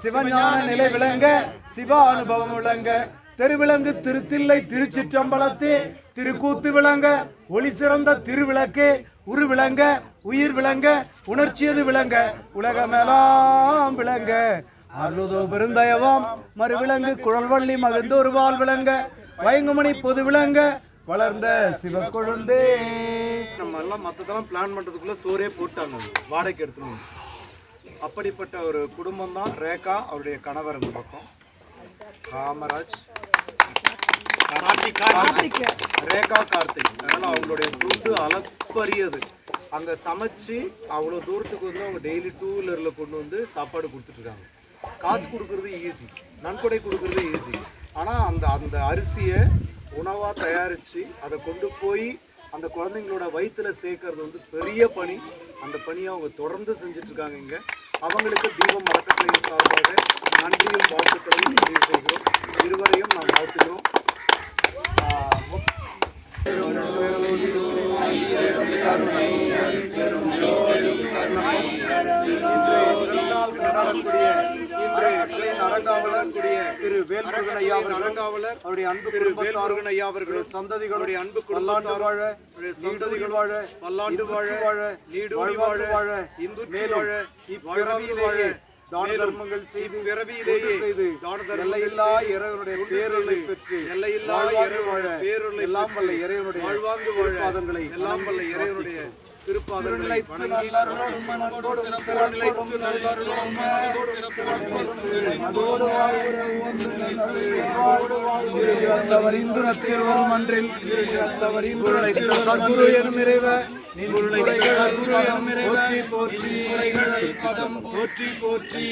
சிவஞான நிலை விளங்க சிவா அனுபவம் விளங்க தெருவிளங்கு திருத்தில்லை திருச்சிற்றம்பலத்தே திருக்கூத்து விளங்க ஒளி சிறந்த திருவிளக்கே உரு விளங்க உயிர் விளங்க உணர்ச்சியது விளங்க உலகமெல்லாம் விளங்க அருளுதோ பெருந்தயவாம் மறுவிலங்கு குழல்வள்ளி மகிழ்ந்தோர் வாழ் விளங்க வயங்குமணி பொது விளங்க வளர்ந்த சிவ கொழுந்தே. நம்ம எல்லாம் மற்றதெல்லாம் பிளான் பண்ணுறதுக்குள்ள சோறே போட்டாங்க, வாடகைக்கு எடுத்துக்கணும். அப்படிப்பட்ட ஒரு குடும்பம் தான் ரேகா, அவருடைய கணவர் இந்த பக்கம் காமராஜ், ரேகா கார்த்திக். அதனால் அவங்களுடைய ஃபுட்டு அளப்பரியது. அங்கே சமைச்சு அவ்வளோ தூரத்துக்கு வந்து அவங்க டெய்லி 2 வீலரில் கொண்டு வந்து சாப்பாடு கொடுத்துட்ருக்காங்க. காசு கொடுக்குறது ஈஸி, நன்கொடை கொடுக்குறது ஈஸி. ஆனால் அந்த அரிசியை உணவாக தயாரித்து அதை கொண்டு போய் அந்த குழந்தைங்களோட வயிற்றில் சேர்க்கறது வந்து பெரிய பணி. அந்த பணியை அவங்க தொடர்ந்து செஞ்சிட்ருக்காங்க. இங்கே அவங்களுக்கு தீபம் அறக்கட்டளையின் சார்பாக நன்றியும் வாழ்த்துக்களையும் பதிவு செய்கிறோம். இருவரையும் நாம் வாழ்த்துகிறோம். திரு வேல்முருகன் ஐயா அரங்காவலர், அவருடைய அன்பு திரு வேல்முருகன் ஐயா அவர்கள் சந்ததிகளுடைய அன்பு பல்லாண்டு வாழ, சந்ததிகள் வாழ, பல்லாண்டு வாழ வாழ, நீடு வாழ வாழ, இந்து மேல் வாழ, இப்பிறவியிலேயே தான தர்மங்கள் செய்து பிறவியிலேயே செய்து எல்லையில்லா இறைவனுடைய பேரொருளை பெற்று எல்லையில்லா இறைவனுடைய பேரொருளை எல்லாம் வல்ல இறைவனுடைய வாழ்வாங்கு வாழ்பாதங்களை எல்லாம் வல்ல இறைவனுடைய திருப்பாதங்களை போற்றி போற்றி போற்றி போற்றி.